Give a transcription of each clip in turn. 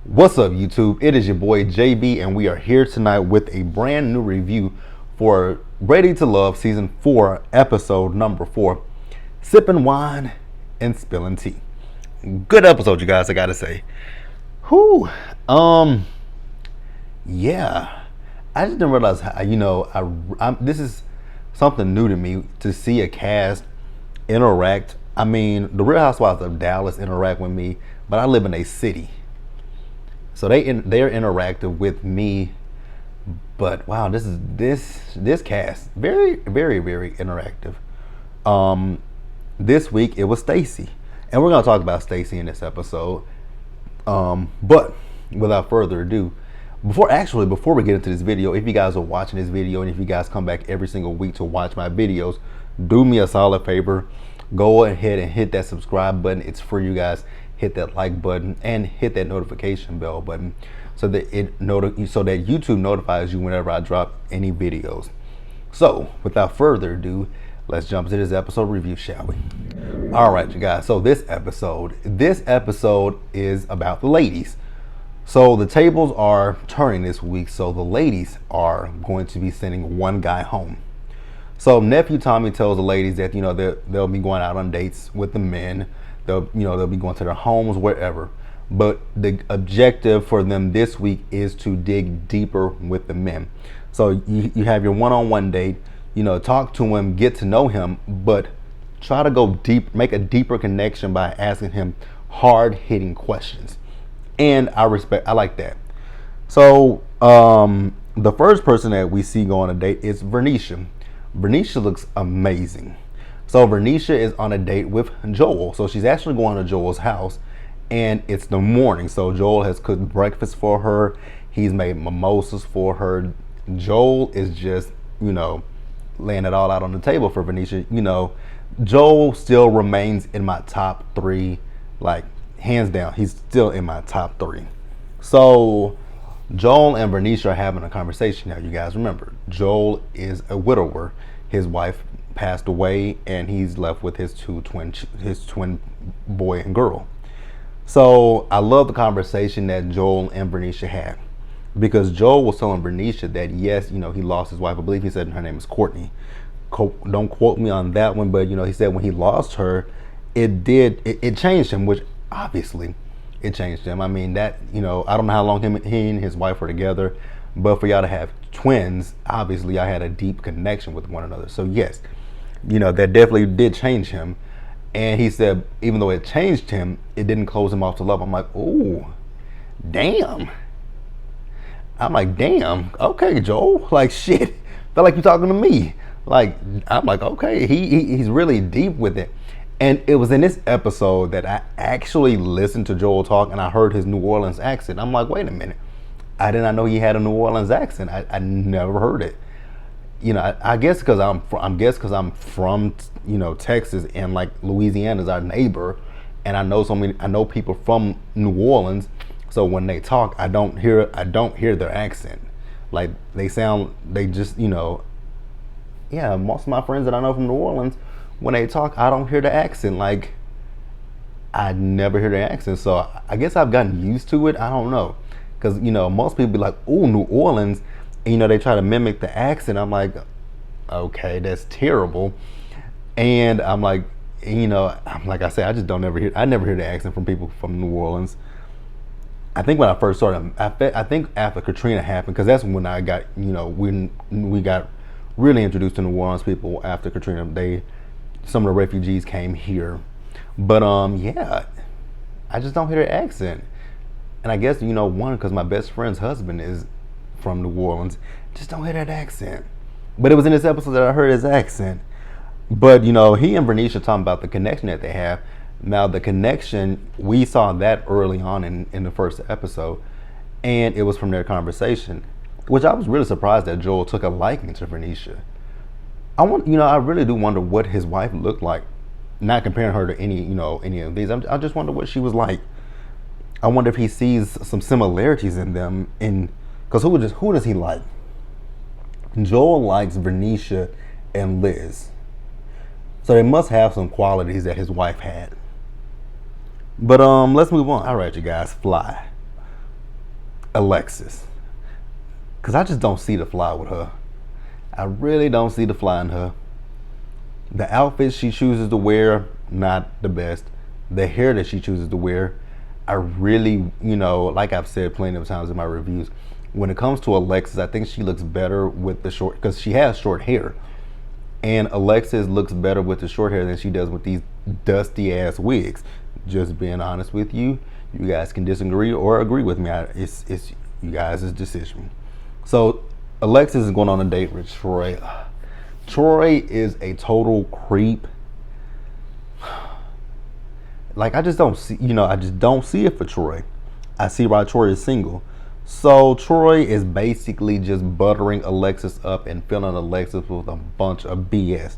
What's up, YouTube? It is your boy JB, and we are here tonight with a brand new review for Ready to Love Season 4, Episode number 4, Sipping Wine and Spilling Tea. Good episode, you guys, I gotta say. Whew. Yeah. I just didn't realize how, this is something new to me to see a cast interact. I mean, the Real Housewives of Dallas interact with me, but I live in a city. So they're interactive with me, but wow, this cast very interactive. This week it was Stacey, and we're gonna talk about Stacey in this episode. But without further ado, before we get into this video, if you guys are watching this video and if you guys come back every single week to watch my videos, do me a solid favor, go ahead and hit that subscribe button. It's free, you guys. Hit that like button and hit that notification bell button so that YouTube notifies you whenever I drop any videos. So without further ado, let's jump into this episode review, shall we? All right, you guys. So this episode is about the ladies. So the tables are turning this week. So the ladies are going to be sending one guy home. So nephew Tommy tells the ladies that they'll be going out on dates with the men. They'll be going to their homes, wherever. But the objective for them this week is to dig deeper with the men. So you have your one-on-one date, talk to him, get to know him, but try to go deep, make a deeper connection by asking him hard-hitting questions. And I like that. So the first person that we see go on a date is Vernisha. Vernisha looks amazing. So Vernisha is on a date with Joel. So she's actually going to Joel's house, and it's the morning. So Joel has cooked breakfast for her. He's made mimosas for her. Joel is just, laying it all out on the table for Vernisha. Joel still remains in my top 3, like hands down. He's still in my top 3. So Joel and Vernisha are having a conversation now. You guys remember, Joel is a widower. His wife passed away, and he's left with his twin boy and girl. So I love the conversation that Joel and Vernisha had, because Joel was telling Vernisha that yes, he lost his wife. I believe he said her name is Courtney. Don't quote me on that one, but he said when he lost her, it changed him, which obviously it changed him. I mean, that I don't know how long he and his wife were together, but for y'all to have twins, obviously I had a deep connection with one another. So yes, that definitely did change him. And he said, even though it changed him, it didn't close him off to love. I'm like, oh, damn. I'm like, damn. Okay, Joel. Like, shit. Felt like you're talking to me. Like, I'm like, okay, he's really deep with it. And it was in this episode that I actually listened to Joel talk, and I heard his New Orleans accent. I'm like, wait a minute. I did not know he had a New Orleans accent. I never heard it. I guess because I'm from Texas, and like Louisiana is our neighbor, and I know people from New Orleans. So when they talk, I don't hear their accent. Like they just yeah. Most of my friends that I know from New Orleans, when they talk, I don't hear the accent. Like I never hear the accent. So I guess I've gotten used to it. I don't know, because most people be like, "Ooh, New Orleans." And, they try to mimic the accent. I'm like, okay, that's terrible. And I'm like, like I said, I never hear the accent from people from New Orleans. I think when I first started, I think after Katrina happened, because that's when I got, when we got really introduced to New Orleans people after Katrina. Some of the refugees came here. But yeah, I just don't hear the accent. And I guess, one, because my best friend's husband is from New Orleans, just don't hear that accent. But it was in this episode that I heard his accent. But he and Vernisha talking about the connection that they have. Now the connection, we saw that early on in the first episode, and it was from their conversation, which I was really surprised that Joel took a liking to Vernisha. I really do wonder what his wife looked like, not comparing her to any of these. I just wonder what she was like. I wonder if he sees some similarities in them. Because who does he like? Joel likes Vernisha and Liz. So they must have some qualities that his wife had. But let's move on. All right, you guys, fly. Alexis, because I just don't see the fly with her. I really don't see the fly in her. The outfits she chooses to wear, not the best. The hair that she chooses to wear, I really, like I've said plenty of times in my reviews, when it comes to Alexis, I think she looks better with the short, because she has short hair. And Alexis looks better with the short hair than she does with these dusty ass wigs. Just being honest with you. You guys can disagree or agree with me. It's you guys' decision. So Alexis is going on a date with Troy. Troy is a total creep. Like, I just don't see, I just don't see it for Troy. I see why Troy is single. So Troy is basically just buttering Alexis up and filling Alexis with a bunch of BS.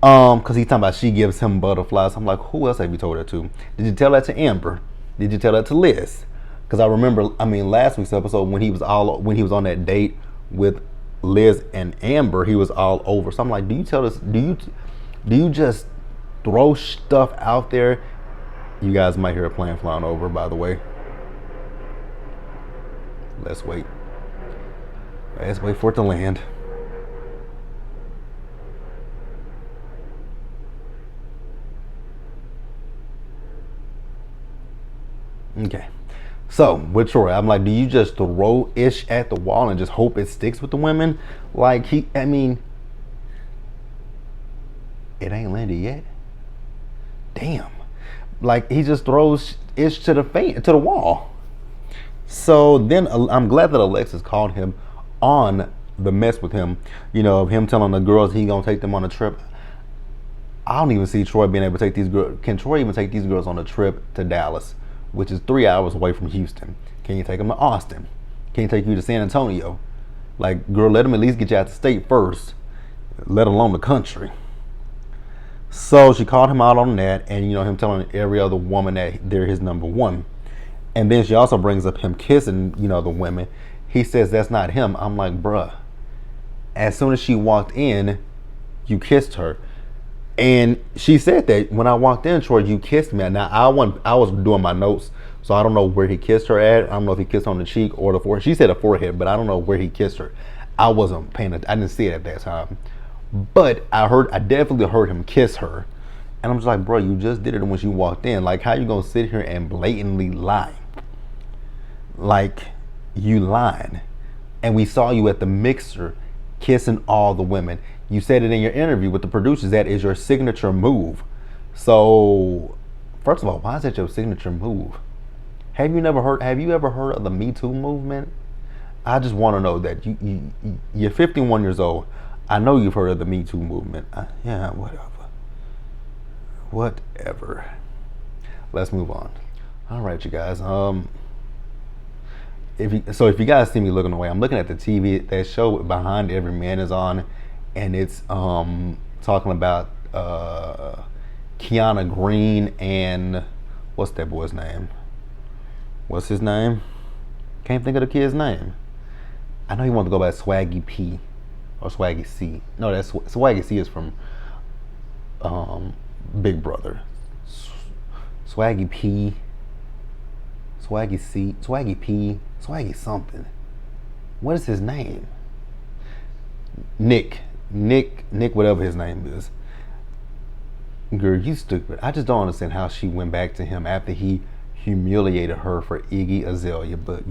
Because he's talking about she gives him butterflies. I'm like, who else have you told that to? Did you tell that to Amber? Did you tell that to Liz? Because I remember, last week's episode when he was on that date with Liz and Amber, he was all over. So I'm like, do you tell this? Do you just throw stuff out there? You guys might hear a plane flying over, by the way. Let's wait. Let's wait for it to land. Okay. So with Troy, I'm like, do you just throw ish at the wall and just hope it sticks with the women? Like it ain't landed yet. Damn. Like he just throws ish to the wall. So then I'm glad that Alexis called him on the mess with him. Of him telling the girls he gonna take them on a trip. I don't even see Troy being able to take these girls. Can Troy even take these girls on a trip to Dallas, which is 3 hours away from Houston? Can you take them to Austin? Can you take you to San Antonio? Like, girl, let them at least get you out the state first, let alone the country. So she called him out on that, and him telling every other woman that they're his number one. And then she also brings up him kissing, the women. He says that's not him. I'm like, bruh, as soon as she walked in, you kissed her. And she said that when I walked in, Troy, you kissed me. Now I was doing my notes, so I don't know where he kissed her at. I don't know if he kissed on the cheek or the forehead. She said the forehead, but I don't know where he kissed her. I wasn't paying attention. I didn't see it at that time. But I definitely heard him kiss her. And I'm just like, bro, you just did it when she walked in. Like, how you gonna sit here and blatantly lie? Like, you lying. And we saw you at the mixer kissing all the women. You said it in your interview with the producers, that is your signature move. So, first of all, why is that your signature move? Have you ever heard of the Me Too movement? I just want to know that you're 51 years old. I know you've heard of the Me Too movement. Yeah, whatever. Let's move on. All right, you guys. If you guys see me looking away, I'm looking at the TV. That show Behind Every Man is on, and it's talking about Keanu Green and what's that boy's name? What's his name? Can't think of the kid's name. I know he wanted to go by Swaggy P or Swaggy C. No, that's Swaggy C is from Big Brother. Swaggy P, Swaggy C, Swaggy P, Swaggy something. What is his name? Nick, whatever his name is. Girl, you stupid. I just don't understand how she went back to him after he humiliated her for Iggy Azalea. But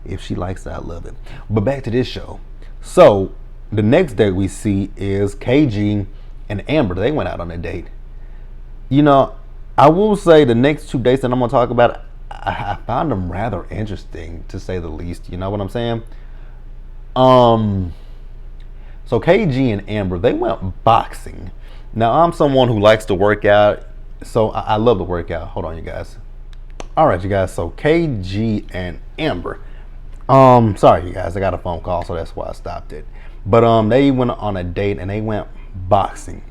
if she likes it, I love it. But back to this show. So the next date we see is KG and Amber. They went out on a date. I will say the next two dates that I'm gonna talk about, I found them rather interesting, to say the least. You know what I'm saying? So KG and Amber, they went boxing. Now, I'm someone who likes to work out, so I love to work out. Hold on, you guys. All right, you guys. So KG and Amber. Sorry, you guys. I got a phone call, so that's why I stopped it. But they went on a date and they went boxing.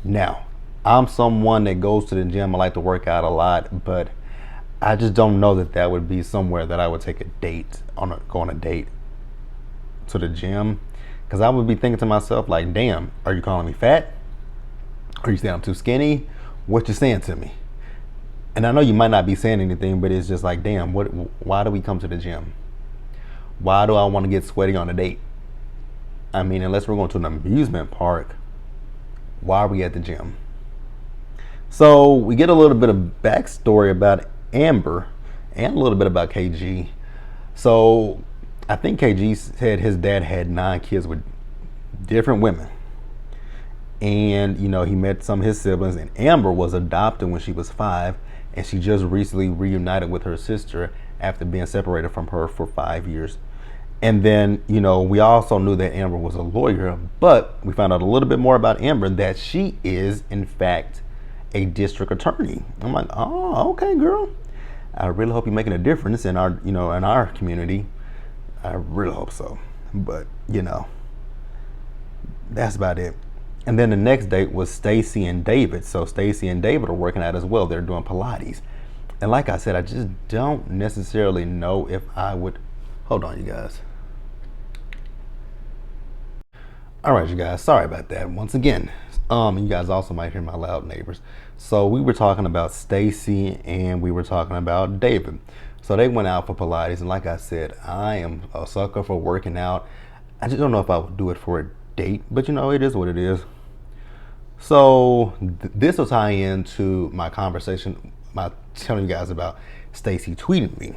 Now, I'm someone that goes to the gym. I like to work out a lot, but I just don't know that would be somewhere that I would take a date go on a date to the gym, because I would be thinking to myself like, damn, are you calling me fat? Are you saying I'm too skinny? What you saying to me? And I know you might not be saying anything, but it's just like, damn, why do we come to the gym? Why do I want to get sweaty on a date? I mean, unless we're going to an amusement park, why are we at the gym? So we get a little bit of backstory about Amber and a little bit about KG. So I think KG said his dad had 9 kids with different women. And, you know, he met some of his siblings, and Amber was adopted when she was 5, and she just recently reunited with her sister after being separated from her for 5 years. And then, you know, we also knew that Amber was a lawyer, but we found out a little bit more about Amber, that she is, in fact, a district attorney. I'm like, oh, okay, girl. I really hope you're making a difference in our, you know, in our community. I really hope so. But, you know, that's about it. And then the next date was Stacey and David. So Stacey and David are working out as well. They're doing Pilates. And like I said, I just don't necessarily know if I would. Hold on, you guys. All right, you guys. Sorry about that. Once again, you guys also might hear my loud neighbors. So we were talking about Stacey and we were talking about David. So they went out for Pilates, and like I said, I am a sucker for working out. I just don't know if I would do it for a date, but you know, it is what it is. So this will tie into my conversation, my telling you guys about Stacey tweeting me.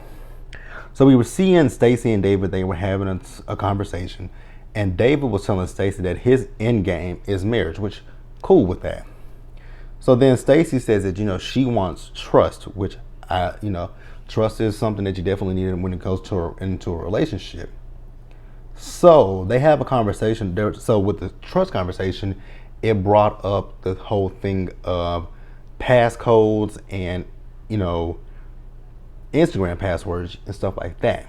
So we were seeing Stacey and David, they were having a conversation, and David was telling Stacey that his end game is marriage, which cool with that. So then Stacey says that, you know, she wants trust, which you know, trust is something that you definitely need when it goes to into a relationship. So they have a conversation there. So with the trust conversation, it brought up the whole thing of passcodes and, you know, Instagram passwords and stuff like that.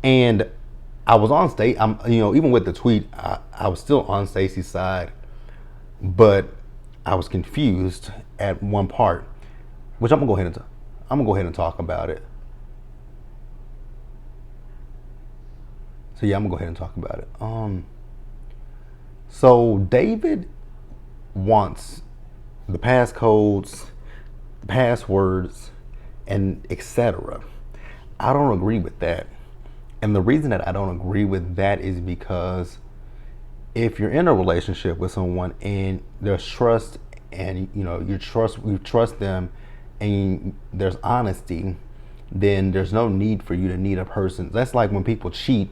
And I was on Stacey, you know, even with the tweet, I was still on Stacey's side, but I was confused at one part, which I'm gonna go ahead and talk about it. So yeah, I'm gonna go ahead and talk about it. So David wants the passcodes, the passwords, and etc. I don't agree with that. And the reason that I don't agree with that is because if you're in a relationship with someone and there's trust, and you know you trust them, and there's honesty, then there's no need for you to need a person. That's like when people cheat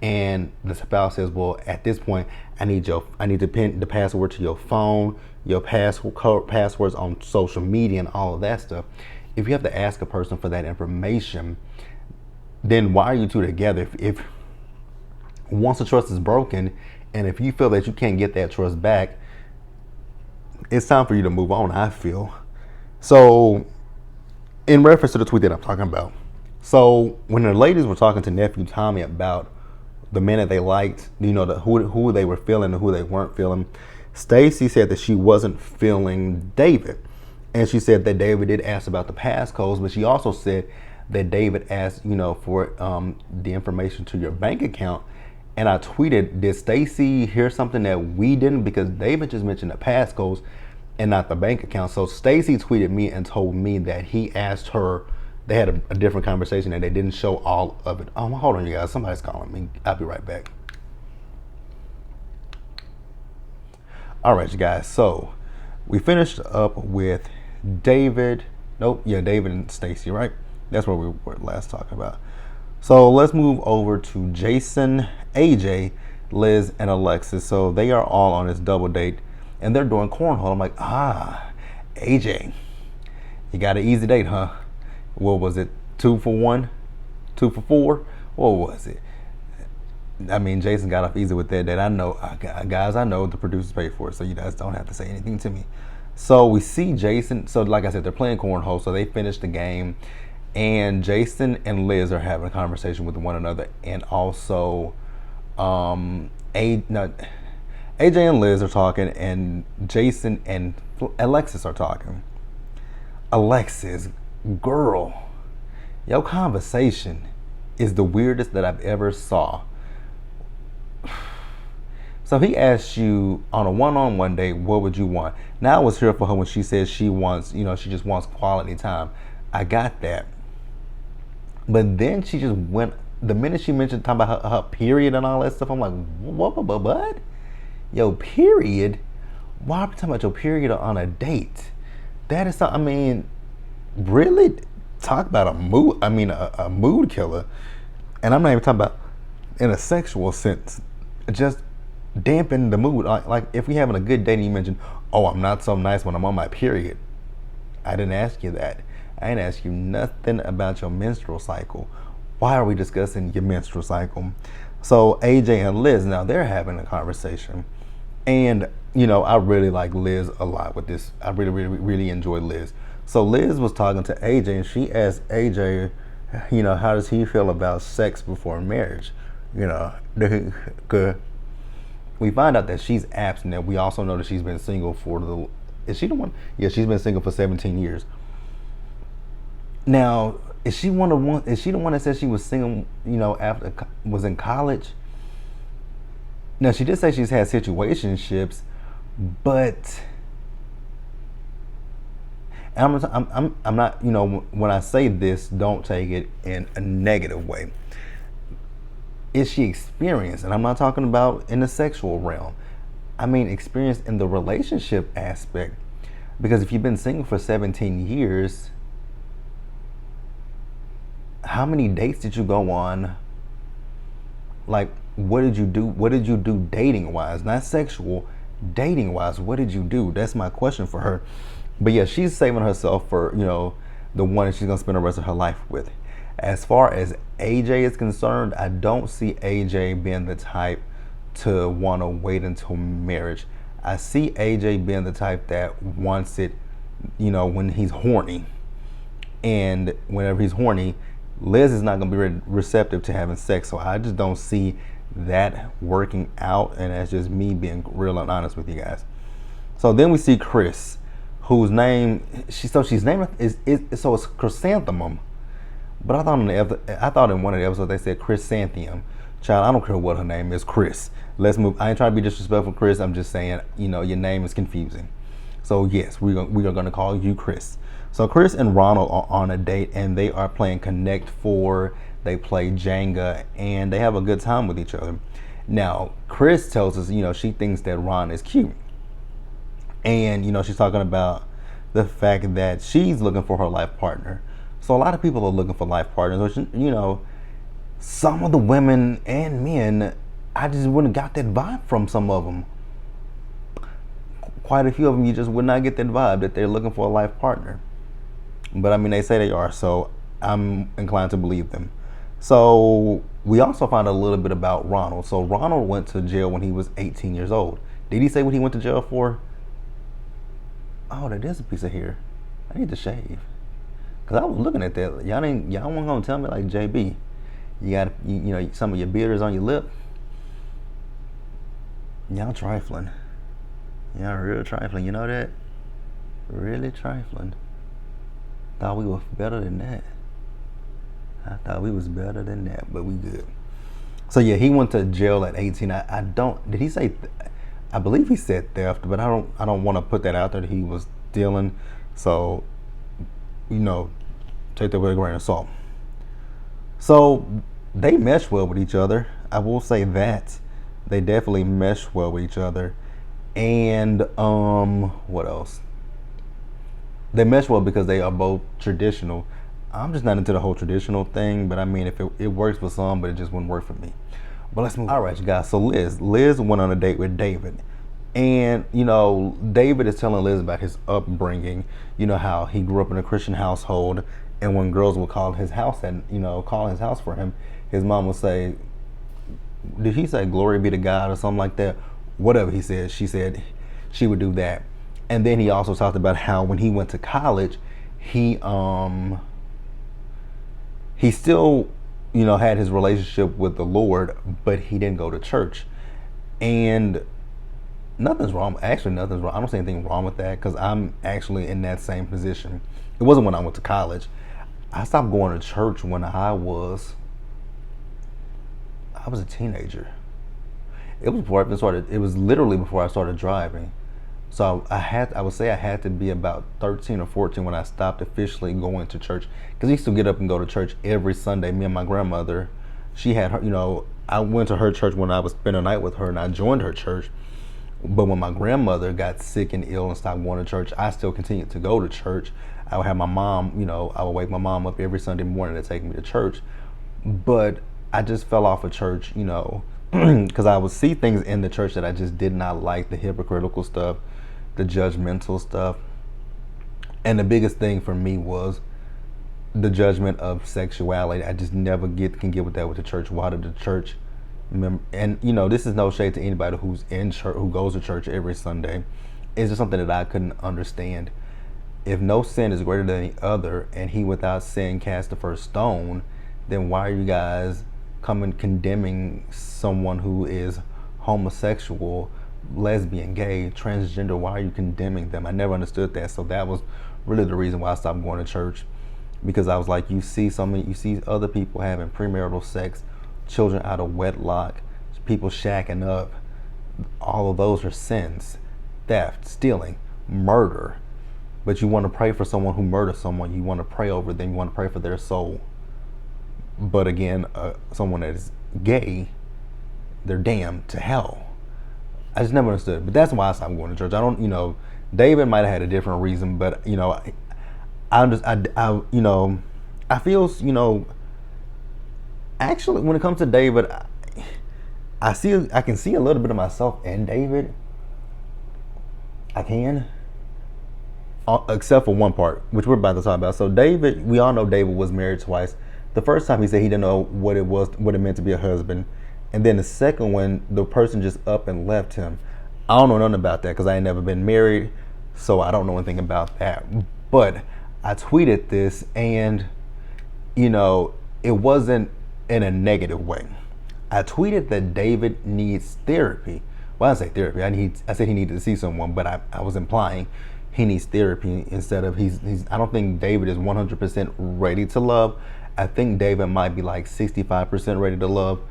and the spouse says, well, at this point I need to pin the password to your phone, your passwords on social media and all of that stuff. If you have to ask a person for that information, then why are you two together? If once the trust is broken, and if you feel that you can't get that trust back, it's time for you to move on, I feel. So in reference to the tweet that I'm talking about, so when the ladies were talking to nephew Tommy about the men that they liked, you know, who they were feeling and who they weren't feeling, Stacey said that she wasn't feeling David. And she said that David did ask about the passcodes, but she also said that David asked, you know, for the information to your bank account. And I tweeted, did Stacey hear something that we didn't? Because David just mentioned the passcodes and not the bank account. So Stacey tweeted me and told me that he asked her, they had a different conversation and they didn't show all of it. Hold on, you guys, somebody's calling me. I'll be right back. All right, you guys, so we finished up with David and Stacey, right? That's what we were last talking about. So let's move over to Jason, AJ, Liz, and Alexis. So they are all on this double date and they're doing cornhole. I'm like, AJ, you got an easy date, huh? What was it? 2 for 1? 2 for 4? What was it? I mean, Jason got off easy with that. That I know, guys, I know the producers pay for it, so you guys don't have to say anything to me. So we see Jason. So like I said, they're playing cornhole. So they finished the game. And Jason and Liz are having a conversation with one another, and also AJ and Liz are talking, and Jason and Alexis are talking. Alexis, girl, your conversation is the weirdest that I've ever saw. So he asked you on a one-on-one date, what would you want? Now I was here for her when she says she wants, you know, she just wants quality time. I got that. But then she just went the minute she mentioned talking about her period and all that stuff, I'm like, what? Yo, period? Why are we talking about your period on a date? That is something, I mean, really? Talk about a mood, a mood killer. And I'm not even talking about in a sexual sense. Just dampen the mood. Like if we having a good day and you mention, oh, I'm not so nice when I'm on my period. I didn't ask you that. I didn't ask you nothing about your menstrual cycle. Why are we discussing your menstrual cycle? So AJ and Liz, now they're having a conversation. And, I really like Liz a lot with this. I really enjoy Liz. So Liz was talking to AJ and she asked AJ, how does he feel about sex before marriage? We find out that she's abstinent. We also know that she's been single is she the one? Yeah, she's been single for 17 years. Now, is she the one that said she was single, after was in college? Now, she did say she's had situationships, but I'm not, when I say this, don't take it in a negative way. Is she experienced? And I'm not talking about in the sexual realm. I mean, experienced in the relationship aspect. Because if you've been single for 17 years, how many dates did you go on? Like, what did you do? What did you do dating wise? Not sexual, dating wise. What did you do? That's my question for her. But yeah, she's saving herself for, the one that she's going to spend the rest of her life with. As far as AJ is concerned, I don't see AJ being the type to want to wait until marriage. I see AJ being the type that wants it, when he's horny. And whenever he's horny, Liz is not going to be receptive to having sex. So I just don't see that working out. And that's just me being real and honest with you guys. So then we see Chris, whose name, she's named, it's Chrysanthemum. But I thought in one of the episodes they said Chrysanthemum. Child, I don't care what her name is, Chris. Let's move. I ain't trying to be disrespectful, Chris. I'm just saying, your name is confusing. So yes, we are going to call you Chris. So Chris and Ronald are on a date and they are playing Connect 4. They play Jenga and they have a good time with each other. Now, Chris tells us, she thinks that Ron is cute. And, she's talking about the fact that she's looking for her life partner. So a lot of people are looking for life partners, which, some of the women and men, I just wouldn't got that vibe from some of them. Quite a few of them, you just would not get that vibe that they're looking for a life partner. But I mean, they say they are, so I'm inclined to believe them. So we also found out a little bit about Ronald. So Ronald went to jail when he was 18 years old. Did he say what he went to jail for? Oh, that is a piece of hair. I need to shave. Cause I was looking at that. Y'all weren't gonna tell me like JB. You got some of your beard is on your lip. Y'all trifling. Y'all real trifling. You know that? Really trifling. Thought we were better than that. I thought we was better than that, but we good. So yeah, he went to jail at 18. I don't. Did he say? I believe he said theft, but I don't want to put that out there that he was stealing. So, take that with a grain of salt. So they mesh well with each other. I will say that they definitely mesh well with each other. And what else? They mesh well because they are both traditional. I'm just not into the whole traditional thing, but I mean, if it works for some, but it just wouldn't work for me. But let's move. All right, you guys. So Liz went on a date with David. And, David is telling Liz about his upbringing, how he grew up in a Christian household. And when girls would call his house for him, his mom would say, did he say glory be to God or something like that? Whatever he said, she said she would do that. And then he also talked about how when he went to college, he still, had his relationship with the Lord, but he didn't go to church. And nothing's wrong. Actually, nothing's wrong. I don't see anything wrong with that because I'm actually in that same position. It wasn't when I went to college. I stopped going to church when I was a teenager. It was before I even started. It was literally before I started driving. So I would say I had to be about 13 or 14 when I stopped officially going to church. Because I used to get up and go to church every Sunday. Me and my grandmother, she had her, I went to her church when I was spending a night with her, and I joined her church. But when my grandmother got sick and ill and stopped going to church, I still continued to go to church. I would have my mom, I would wake my mom up every Sunday morning to take me to church. But I just fell off of church, because I would see things in the church that I just did not like, the hypocritical stuff, the judgmental stuff. And the biggest thing for me was the judgment of sexuality. I just never can get with that with the church. Why did the church and this is no shade to anybody who's in church, who goes to church every Sunday. It's just something that I couldn't understand. If no sin is greater than the other, and he without sin cast the first stone, then why are you guys coming condemning someone who is homosexual, lesbian, gay, transgender? Why are you condemning them? I never understood that. So that was really the reason why I stopped going to church, because I was like, you see other people having premarital sex, children out of wedlock, people shacking up. All of those are sins: theft, stealing, murder. But you want to pray for someone who murdered someone. You want to pray over them. You want to pray for their soul. But again, someone that is gay, they're damned to hell. I just never understood. But that's why I stopped going to church. I don't, David might have had a different reason, but I feel, actually, when it comes to David, I can see a little bit of myself in David. I can, except for one part, which we're about to talk about. So David, we all know David was married twice. The first time he said he didn't know what it meant to be a husband, and then the second one, the person just up and left him. I don't know nothing about that because I ain't never been married, so I don't know anything about that. But I tweeted this, and it wasn't in a negative way. I tweeted that David needs therapy. Well, I didn't say therapy. I said he needed to see someone, but I was implying he needs therapy instead of he's. I don't think David is 100% ready to love. I think David might be like 65% ready to love.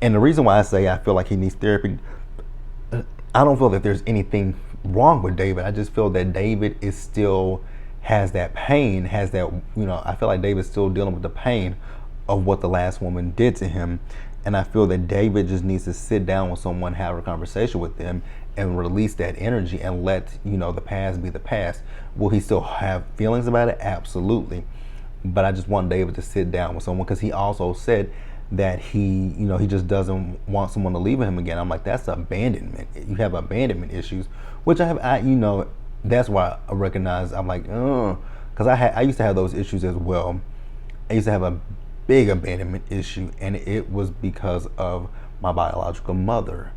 And the reason why I say I feel like he needs therapy, I don't feel that there's anything wrong with David. I just feel that David is still has that pain, I feel like David's still dealing with the pain of what the last woman did to him. And I feel that David just needs to sit down with someone, have a conversation with them, and release that energy and let, the past be the past. Will he still have feelings about it? Absolutely. But I just want David to sit down with someone, because he also said that he just doesn't want someone to leave him again. I'm like, that's abandonment. You have abandonment issues, which that's why I recognize. I'm like, because I used to have those issues as well. I used to have a big abandonment issue, and it was because of my biological mother.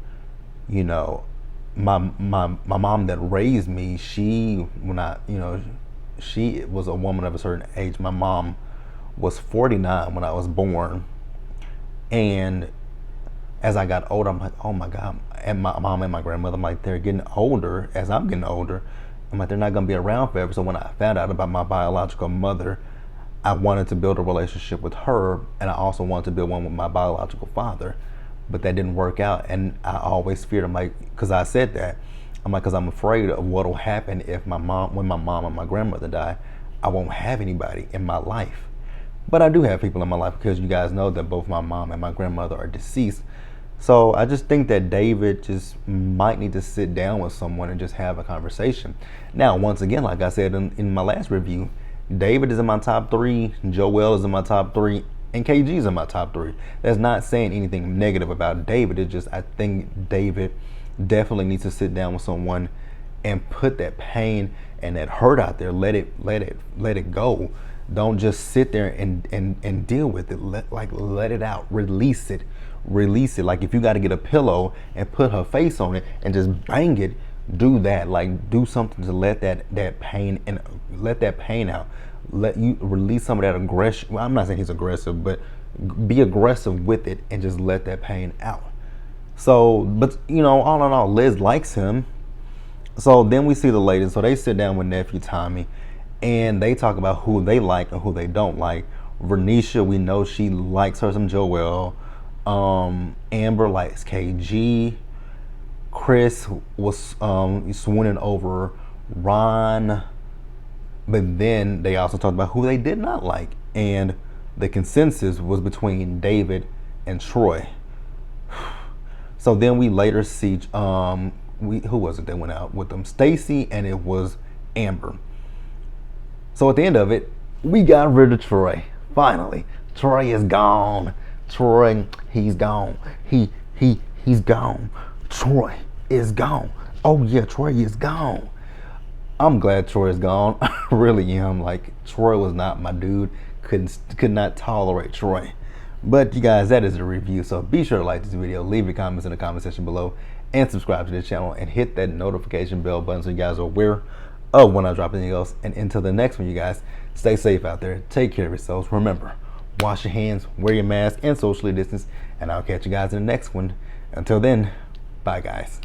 My mom that raised me, she was a woman of a certain age. My mom was 49 when I was born, and as I got older, I'm like, oh my God. And my mom and my grandmother, I'm like, they're getting older. As I'm getting older, I'm like, they're not going to be around forever. So when I found out about my biological mother, I wanted to build a relationship with her, and I also wanted to build one with my biological father. But that didn't work out, and I always feared. I'm like, because I said that, I'm like, because I'm afraid of what will happen if when my mom and my grandmother die, I won't have anybody in my life. But I do have people in my life, because you guys know that both my mom and my grandmother are deceased. So I just think that David just might need to sit down with someone and just have a conversation. Now, once again, like I said in my last review, David is in my top 3, Joel is in my top 3, and KG is in my top 3. That's not saying anything negative about David. It's just I think David definitely needs to sit down with someone and put that pain and that hurt out there. Let it go. Don't just sit there and deal with it. Let it out. Release it. Like if you got to get a pillow and put her face on it and just bang it, do that. Like, do something to let that pain and let that pain out. Let you release some of that aggression. Well, I'm not saying he's aggressive, but be aggressive with it and just let that pain out. So, but all in all, Liz likes him. So then we see the ladies. So they sit down with nephew Tommy, and they talk about who they like and who they don't like. Vernisha, we know she likes her some Joel. Amber likes KG. Chris was swooning over Ron. But then they also talked about who they did not like. And the consensus was between David and Troy. So then we later see who was it that went out with them? Stacey, and it was Amber. So at the end of it, we got rid of Troy. Finally, Troy is gone. Troy, he's gone. He's gone. Troy is gone. Oh yeah, Troy is gone. I'm glad Troy is gone. I really am. Like, Troy was not my dude. Could not tolerate Troy. But you guys, that is a review. So be sure to like this video, leave your comments in the comment section below, and subscribe to the channel, and hit that notification bell button so you guys are aware of when I drop anything else. And until the next one, you guys, stay safe out there. Take care of yourselves. Remember, wash your hands, wear your mask, and socially distance. And I'll catch you guys in the next one. Until then, bye guys.